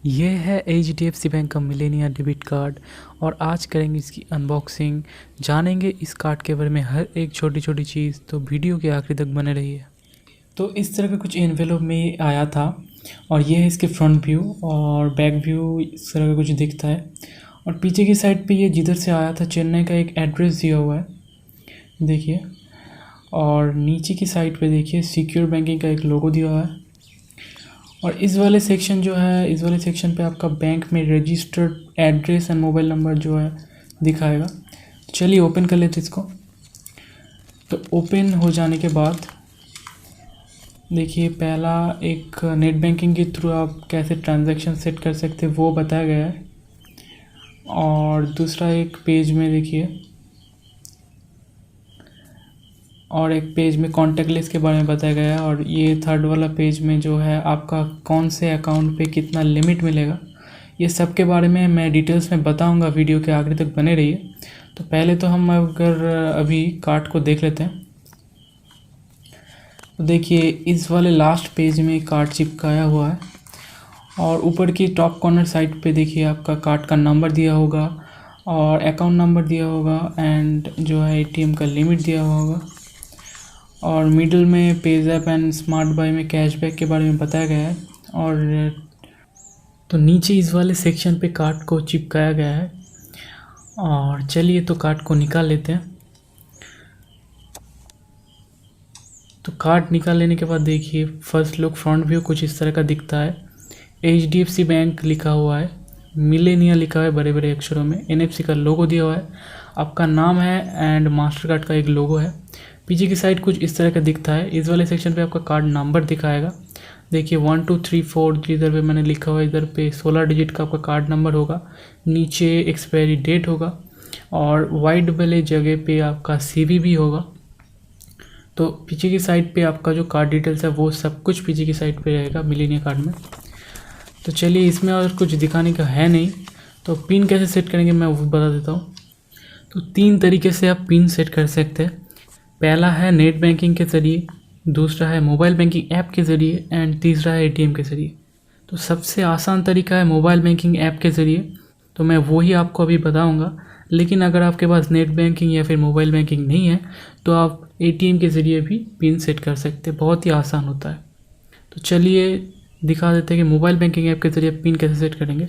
ये है HDFC bank का मिलेनिया डेबिट कार्ड और आज करेंगे इसकी अनबॉक्सिंग। जानेंगे इस कार्ड के बारे में हर एक छोटी छोटी चीज़, तो वीडियो के आखिरी तक बने रहिए। तो इस तरह का कुछ एनवेलप में ये आया था और ये है इसके फ्रंट व्यू और बैक व्यू इस तरह का कुछ दिखता है। और पीछे की साइड पे ये जिधर से आया था चेन्नई का एक एड्रेस दिया हुआ है, देखिए। और नीचे की साइड पे देखिए सिक्योर बैंकिंग का एक लोगो दिया हुआ है। और इस वाले सेक्शन जो है, इस वाले सेक्शन पे आपका बैंक में registered address and mobile number जो है दिखाएगा। चलिए ओपन कर लेते इसको। तो ओपन हो जाने के बाद देखिए पहला एक नेट बैंकिंग के थ्रू आप कैसे ट्रांजैक्शन सेट कर सकते हैं वो बताया गया है। और दूसरा एक पेज में देखिए, और एक पेज में कॉन्टैक्ट लिस्ट के बारे में बताया गया है। और ये थर्ड वाला पेज में जो है आपका कौन से अकाउंट पे कितना लिमिट मिलेगा, ये सब के बारे में मैं डिटेल्स में बताऊंगा। वीडियो के आखिर तक बने रहिए। तो पहले तो हम अगर अभी कार्ड को देख लेते हैं तो देखिए इस वाले लास्ट पेज में कार्ड चिपकाया हुआ है। और ऊपर की टॉप कॉर्नर साइड पे देखिए आपका कार्ड का नंबर दिया होगा और अकाउंट नंबर दिया होगा एंड जो है ATM का लिमिट दिया हुआ होगा। और मिडिल में पेज़ैप एंड स्मार्ट बाई में कैशबैक के बारे में बताया गया है। और तो नीचे इस वाले सेक्शन पे कार्ड को चिपकाया गया है। और चलिए तो कार्ड को निकाल लेते हैं। तो कार्ड निकाल लेने के बाद देखिए फर्स्ट लुक फ्रंट व्यू कुछ इस तरह का दिखता है। HDFC बैंक लिखा हुआ है, मिलेनिया लिखा है बड़े बड़े अक्षरों में, NFC का लोगो दिया हुआ है, आपका नाम है एंड मास्टर कार्ड का एक लोगो है। पीछे की साइड कुछ इस तरह का दिखता है। इस वाले सेक्शन पे आपका कार्ड नंबर दिखाएगा। देखिए 1 2 3 4 जिधर पे मैंने लिखा हुआ है इधर पे 16 डिजिट का आपका कार्ड नंबर होगा। नीचे एक्सपायरी डेट होगा और वाइट वाले जगह पे आपका CVV होगा। तो पीछे की साइड पे आपका जो कार्ड डिटेल्स है वो सब कुछ पीछे की साइड पे रहेगा मिलेनिया कार्ड में। तो चलिए इसमें और कुछ दिखाने का है नहीं। तो पिन कैसे सेट करेंगे मैं वो बता देता हूँ। तो 3 तरीके से आप पिन सेट कर सकते हैं। पहला है नेट बैंकिंग के ज़रिए, दूसरा है मोबाइल बैंकिंग ऐप के ज़रिए एंड तीसरा है ATM के ज़रिए। तो सबसे आसान तरीका है मोबाइल बैंकिंग ऐप के ज़रिए, तो मैं वो ही आपको अभी बताऊंगा। लेकिन अगर आपके पास नेट बैंकिंग या फिर मोबाइल बैंकिंग नहीं है तो आप ATM के ज़रिए भी पिन सेट कर सकते हैं, बहुत ही आसान होता है। तो चलिए दिखा देते हैं कि मोबाइल बैंकिंग ऐप के ज़रिए पिन कैसे सेट करेंगे।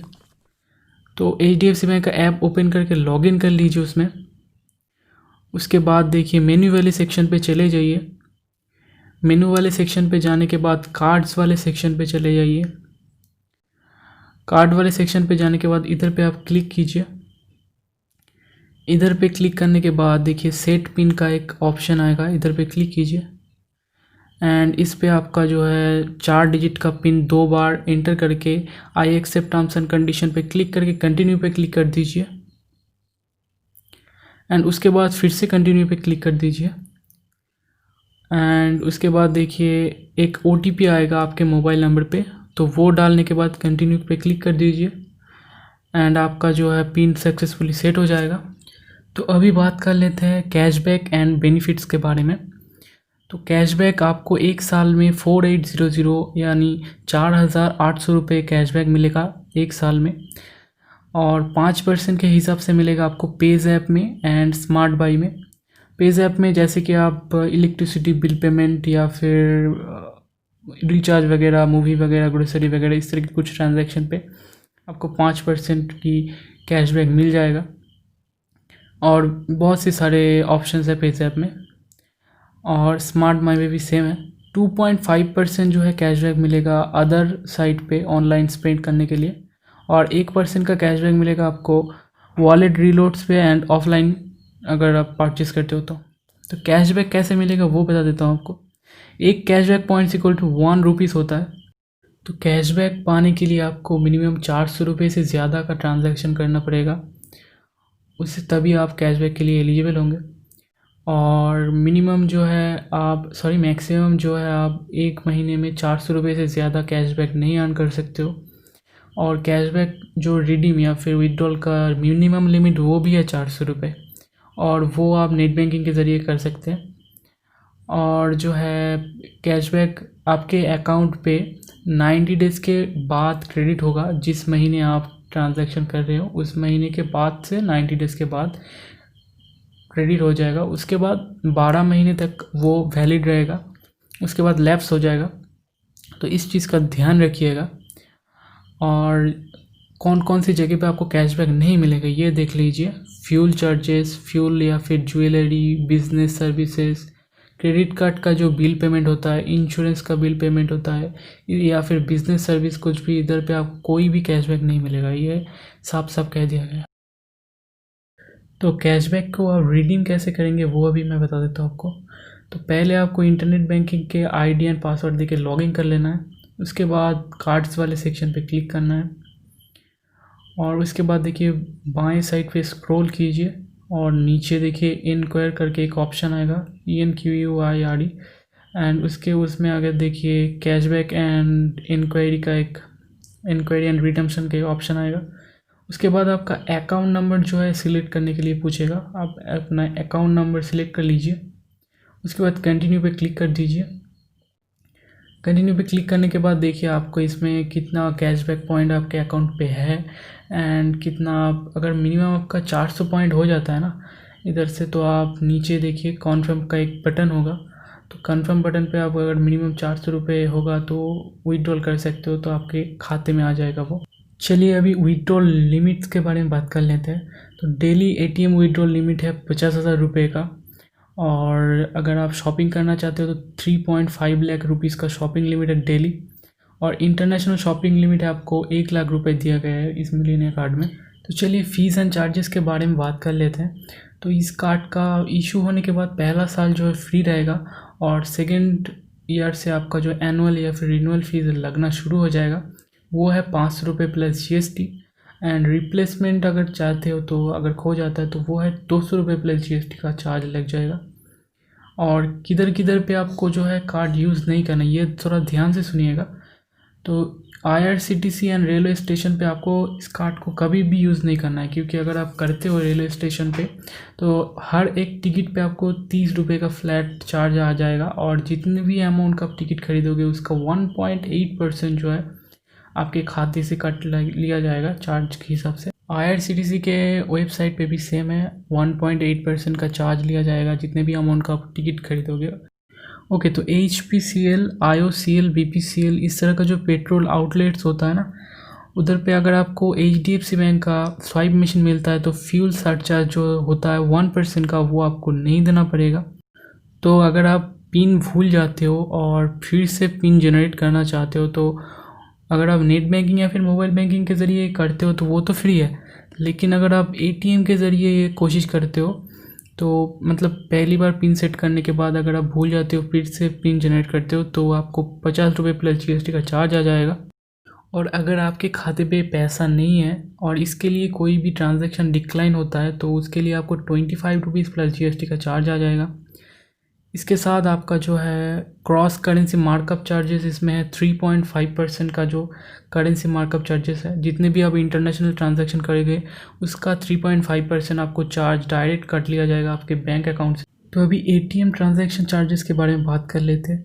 तो HDFC बैंक का ऐप ओपन करके लॉगिन कर लीजिए उसमें। उसके बाद देखिए मेन्यू वाले सेक्शन पे चले जाइए। मेनू वाले सेक्शन पे जाने के बाद कार्ड्स वाले सेक्शन पे चले जाइए। कार्ड वाले सेक्शन पे जाने के बाद इधर पे आप क्लिक कीजिए। इधर पे क्लिक करने के बाद देखिए सेट पिन का एक ऑप्शन आएगा, इधर पे क्लिक कीजिए एंड इस पे आपका जो है 4 डिजिट का पिन 2 बार एंटर करके I accept terms and condition पे क्लिक करके कंटिन्यू पे क्लिक कर दीजिए एंड उसके बाद फिर से कंटिन्यू पे क्लिक कर दीजिए। एंड उसके बाद देखिए एक OTP आएगा आपके मोबाइल नंबर पे, तो वो डालने के बाद कंटिन्यू पे क्लिक कर दीजिए एंड आपका जो है पिन सक्सेसफुली सेट हो जाएगा। तो अभी बात कर लेते हैं कैशबैक एंड बेनिफिट्स के बारे में। तो कैशबैक आपको एक साल में 4800 यानी 4800 रुपये कैशबैक मिलेगा एक साल में। और 5% के हिसाब से मिलेगा आपको पेज़ैप में एंड स्मार्ट बाई में। पेज़ैप में जैसे कि आप इलेक्ट्रिसिटी बिल पेमेंट या फिर रिचार्ज वगैरह, मूवी वगैरह, ग्रोसरी वगैरह इस तरह के कुछ ट्रांजैक्शन पे आपको 5% की कैशबैक मिल जाएगा। और बहुत से सारे ऑप्शंस है पेज़ैप में। और स्मार्ट बाई में भी सेम है। 2.5% जो है कैशबैक मिलेगा अदर साइट पे ऑनलाइन स्पेंड करने के लिए। और 1% का कैशबैक मिलेगा आपको वॉलेट रीलोड्स पे एंड ऑफलाइन अगर आप परचेस करते हो तो कैशबैक कैसे मिलेगा वो बता देता हूँ आपको। एक cashback points equal to 1 rupees होता है। तो कैशबैक पाने के लिए आपको मिनिमम 400 रुपये से ज़्यादा का ट्रांजैक्शन करना पड़ेगा, उससे तभी आप कैशबैक के लिए एलिजिबल होंगे। और मिनिमम जो है आप मैक्सिमम जो है आप एक महीने में 400 रुपये से ज़्यादा कैशबैक नहीं अर्न कर सकते हो। और कैशबैक जो रिडीम या फिर विड्रॉल का मिनिमम लिमिट वो भी है 400 रुपये, और वो आप नेट बैंकिंग के ज़रिए कर सकते हैं। और जो है कैशबैक आपके अकाउंट पे 90 डेज़ के बाद क्रेडिट होगा। जिस महीने आप ट्रांजैक्शन कर रहे हो उस महीने के बाद से 90 डेज़ के बाद क्रेडिट हो जाएगा। उसके बाद 12 महीने तक वो वैलिड रहेगा, उसके बाद लैप्स हो जाएगा। तो इस चीज़ का ध्यान रखिएगा। और कौन कौन सी जगह पे आपको कैशबैक नहीं मिलेगा ये देख लीजिए। फ्यूल चार्जेस, फ्यूल या फिर jewellery, business services, credit card का जो बिल पेमेंट होता है, इंश्योरेंस का बिल पेमेंट होता है, या फिर बिजनेस सर्विस कुछ भी, इधर पे आपको कोई भी कैशबैक नहीं मिलेगा, ये साफ साफ कह दिया गया। तो कैशबैक को आप रिडीम कैसे करेंगे वो अभी मैं बता देता हूँ आपको। तो पहले आपको इंटरनेट बैंकिंग के आईडी एंड पासवर्ड देके लॉगिन कर लेना है। उसके बाद कार्ड्स वाले सेक्शन पे क्लिक करना है और उसके बाद देखिए बाएं साइड पे स्क्रॉल कीजिए और नीचे देखिए इनक्वायर करके एक ऑप्शन आएगा, ENQUIRE, एंड उसमें अगर देखिए कैशबैक एंड इंक्वायरी का एक इंक्वायरी एंड रिडम्पशन का ऑप्शन आएगा। उसके बाद आपका अकाउंट नंबर जो है सिलेक्ट करने के लिए पूछेगा, आप अपना अकाउंट नंबर सिलेक्ट कर लीजिए। उसके बाद कंटिन्यू पे क्लिक कर दीजिए। कंटिन्यू पे क्लिक करने के बाद देखिए आपको इसमें कितना कैशबैक पॉइंट आपके अकाउंट पे है एंड कितना आप, अगर मिनिमम आपका 400 पॉइंट हो जाता है ना इधर से, तो आप नीचे देखिए कॉन्फर्म का एक बटन होगा। तो कन्फर्म बटन पे आप अगर मिनिमम 400 रुपये होगा तो विड्रॉल कर सकते हो, तो आपके खाते में आ जाएगा वो। चलिए अभी विड्रॉल लिमिट्स के बारे में बात कर लेते हैं। तो डेली ATM विड्रॉल लिमिट है 50,000 रुपये का, और अगर आप शॉपिंग करना चाहते हो तो 3.5 लाख रुपीज़ का शॉपिंग लिमिट है डेली, और इंटरनेशनल शॉपिंग लिमिट है आपको 1 लाख रुपए दिया गया है इस मिलियनियर कार्ड में। तो चलिए फ़ीस एंड चार्जेस के बारे में बात कर लेते हैं। तो इस कार्ड का इशू होने के बाद पहला साल जो है फ्री रहेगा, और सेकेंड ईयर से आपका जो एनुअल या फिर रिन्यूअल फीस लगना शुरू हो जाएगा, वो है 500 रुपये प्लस GST। एंड रिप्लेसमेंट अगर चाहते हो तो अगर खो जाता है तो वो है 200 रुपये प्लस GST का चार्ज लग जाएगा। और किधर किधर पे आपको जो है कार्ड यूज़ नहीं करना, ये थोड़ा ध्यान से सुनिएगा। तो IRCTC एंड रेलवे स्टेशन पे आपको इस कार्ड को कभी भी यूज़ नहीं करना है, क्योंकि अगर आप करते हो रेलवे स्टेशन पे तो हर एक टिकट पे आपको 30 रुपये का फ्लैट चार्ज आ जाएगा, और जितने भी अमाउंट का आप टिकट खरीदोगे उसका 1.8% जो है आपके खाते से कट लिया जाएगा चार्ज के हिसाब से। IRCTC के वेबसाइट पे भी सेम है, 1.8% का चार्ज लिया जाएगा जितने भी अमाउंट का आप टिकट खरीदोगे। ओके, तो HPCL, IOCL, BPCL इस तरह का जो पेट्रोल आउटलेट्स होता है ना, उधर पे अगर आपको HDFC बैंक का स्वाइप मशीन मिलता है तो फ्यूल सरचार्ज जो होता है 1% का, वो आपको नहीं देना पड़ेगा। तो अगर आप पिन भूल जाते हो और फिर से पिन जनरेट करना चाहते हो, तो अगर आप नेट बैंकिंग या फिर मोबाइल बैंकिंग के ज़रिए करते हो तो वो तो फ्री है, लेकिन अगर आप ATM के ज़रिए ये कोशिश करते हो तो मतलब पहली बार पिन सेट करने के बाद अगर आप भूल जाते हो फिर से पिन जनरेट करते हो तो आपको 50 रुपये प्लस GST का चार्ज आ जाएगा। और अगर आपके खाते पे पैसा नहीं है और इसके लिए कोई भी ट्रांजैक्शन डिक्लाइन होता है तो उसके लिए आपको 25 रुपीज़ प्लस GST का चार्ज आ जाएगा। इसके साथ आपका जो है क्रॉस करेंसी मार्कअप चार्जेस इसमें है 3.5% का जो करेंसी मार्कअप चार्जेस है। जितने भी आप इंटरनेशनल ट्रांजैक्शन करेंगे उसका 3.5% आपको चार्ज डायरेक्ट कट लिया जाएगा आपके बैंक अकाउंट से। तो अभी ATM ट्रांजैक्शन चार्जेस के बारे में बात कर लेते हैं।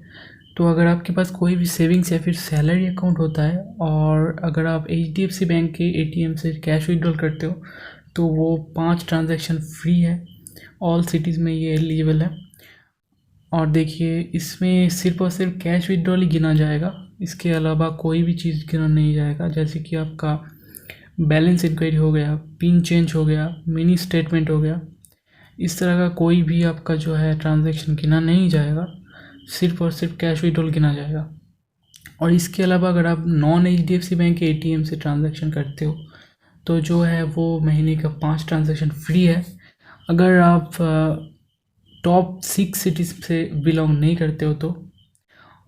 तो अगर आपके पास कोई भी सेविंग्स या फिर सैलरी अकाउंट होता है और अगर आप HDFC बैंक के ATM से कैश विड्रॉल करते हो तो वो 5 ट्रांजैक्शन फ्री है, ऑल सिटीज़ में ये एलिजिबल है। और देखिए इसमें सिर्फ और सिर्फ कैश विड्रॉल ही गिना जाएगा, इसके अलावा कोई भी चीज़ गिना नहीं जाएगा, जैसे कि आपका बैलेंस इंक्वायरी हो गया, पिन चेंज हो गया, मिनी स्टेटमेंट हो गया, इस तरह का कोई भी आपका जो है ट्रांजैक्शन गिना नहीं जाएगा, सिर्फ और सिर्फ कैश विड्रॉल गिना जाएगा। और इसके अलावा अगर आप नॉन HDFC बैंक के ATM से ट्रांजैक्शन करते हो तो जो है वो महीने का 5 ट्रांजैक्शन फ्री है। अगर आप टॉप 6 सिटीज़ से बिलोंग नहीं करते हो तो,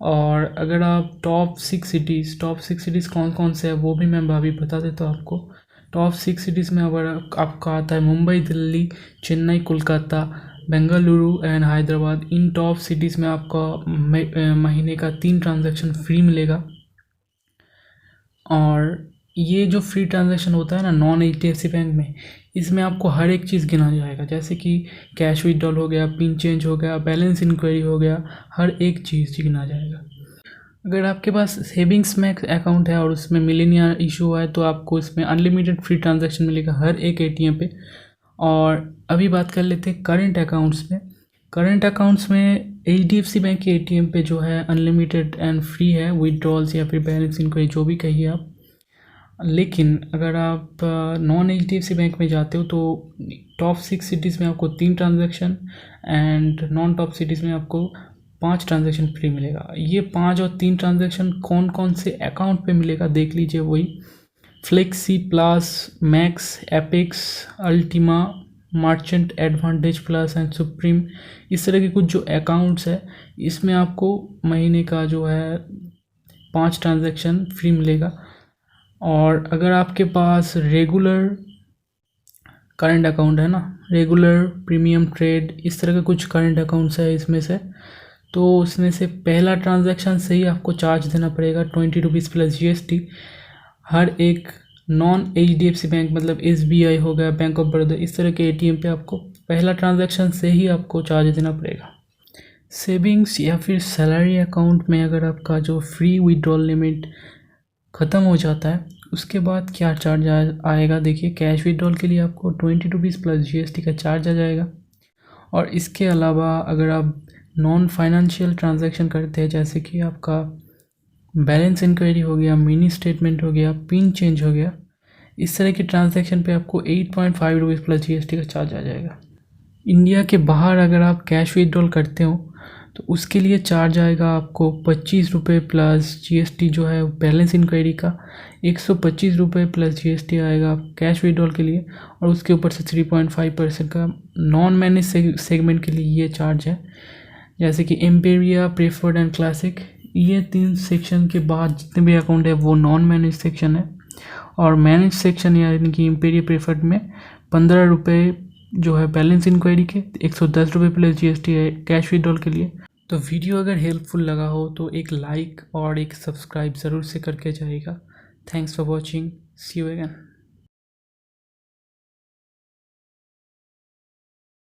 और अगर आप टॉप 6 सिटीज़ कौन कौन से है वो भी मैं अभी बता देता हूँ आपको। टॉप 6 सिटीज़ में अगर आपका आता है Mumbai, Delhi, Chennai, Kolkata, Bengaluru and Hyderabad. In top cities में आपका महीने का 3 ट्रांजैक्शन फ्री मिलेगा। और ये जो फ्री ट्रांजैक्शन होता है ना नॉन HDFC बैंक में, इसमें आपको हर एक चीज़ गिना जाएगा, जैसे कि कैश विड्रॉल हो गया, पिन चेंज हो गया, बैलेंस इंक्वायरी हो गया, हर एक चीज़ गिना जाएगा। अगर आपके पास सेविंग्स में अकाउंट है और उसमें मिलेनिया इशू है तो आपको इसमें अनलिमिटेड फ्री ट्रांजैक्शन मिलेगा हर एक एटीएम पे। और अभी बात कर लेते हैं करंट अकाउंट्स में। करंट अकाउंट्स में HDFC बैंक के एटीएम पे जो है अनलिमिटेड एंड फ्री है विड्रॉल्स या फिर बैलेंस इंक्वायरी जो भी कहिए आप। लेकिन अगर आप नॉन HDFC बैंक में जाते हो तो टॉप 6 सिटीज़ में आपको 3 transaction and non top cities में आपको 5 ट्रांजैक्शन फ्री मिलेगा। ये 5 और 3 ट्रांजैक्शन कौन कौन से अकाउंट पे मिलेगा देख लीजिए। वही Flexi Plus, Max, Epix, Ultima, Merchant, Advantage Plus and Supreme, इस तरह के कुछ जो अकाउंट्स है इसमें आपको महीने का जो है 5 ट्रांजैक्शन फ्री मिलेगा। और अगर आपके पास रेगुलर करंट अकाउंट है ना, रेगुलर, प्रीमियम, ट्रेड, इस तरह के कुछ करंट अकाउंट्स है इसमें से, तो उसमें से पहला ट्रांजैक्शन से ही आपको चार्ज देना पड़ेगा 20 रुपीज़ प्लस GST। हर एक नॉन HDFC बैंक मतलब SBI हो गया, बैंक ऑफ बड़ौदा, इस तरह के एटीएम पे आपको पहला ट्रांजैक्शन से ही आपको चार्ज देना पड़ेगा। सेविंग्स या फिर सैलरी अकाउंट में अगर आपका जो फ्री विड्रॉल लिमिट ख़त्म हो जाता है उसके बाद क्या चार्ज आएगा देखिए। कैश विड्रॉल के लिए आपको 20 रुपीज़ प्लस GST का चार्ज आ जाएगा। और इसके अलावा अगर आप नॉन फाइनेंशियल ट्रांजैक्शन करते हैं जैसे कि आपका बैलेंस इंक्वायरी हो गया, मिनी स्टेटमेंट हो गया, पिन चेंज हो गया, इस तरह के ट्रांजैक्शन पे आपको 8.5 रुपीज़ प्लस GST का चार्ज आ जाएगा। इंडिया के बाहर अगर आप कैश विड्रॉल करते हो तो उसके लिए चार्ज आएगा आपको 25 रुपये प्लस GST जो है बैलेंस इंक्वायरी का, 125 रुपये प्लस GST आएगा कैश विड्रॉल के लिए, और उसके ऊपर से 3.5% का नॉन मैनेज सेगमेंट के लिए ये चार्ज है। जैसे कि एम्पेरिया, प्रेफर्ड एंड क्लासिक, ये 3 सेक्शन के बाद जितने भी अकाउंट है वो नॉन मैनेज सेक्शन है। और मैनेज सेक्शन यानी कि एम्पेरिया, प्रेफर्ड में 15 रुपये जो है बैलेंस इंक्वायरी के, 110 रुपये प्लस GST है कैश विड्रॉल के लिए। तो वीडियो अगर हेल्पफुल लगा हो तो एक लाइक और एक सब्सक्राइब ज़रूर से करके जाइएगा। Thanks for watching, see you again.